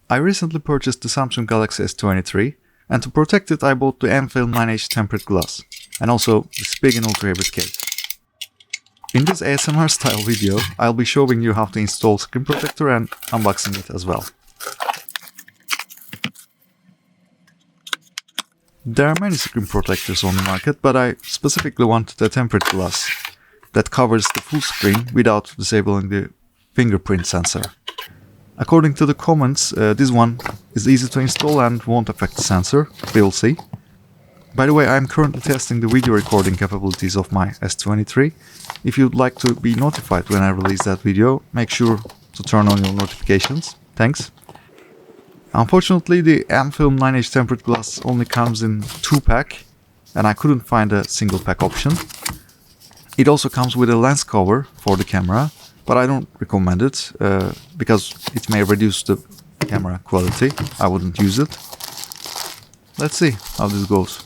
I recently purchased the Samsung Galaxy S23, and to protect it I bought the amFilm 9H tempered glass, and also this big and ultra hybrid case. In this ASMR style video, I'll be showing you how to install screen protector and unboxing it as well. There are many screen protectors on the market, but I specifically wanted a tempered glass that covers the full screen without disabling the fingerprint sensor. According to the comments, this one is easy to install and won't affect the sensor. We'll see. By the way, I'm currently testing the video recording capabilities of my S23. If you'd like to be notified when I release that video, make sure to turn on your notifications. Thanks. Unfortunately, the amFilm 9H tempered glass only comes in 2-pack, and I couldn't find a single pack option. It also comes with a lens cover for the camera, but I don't recommend it because it may reduce the camera quality. I wouldn't use it. Let's see how this goes.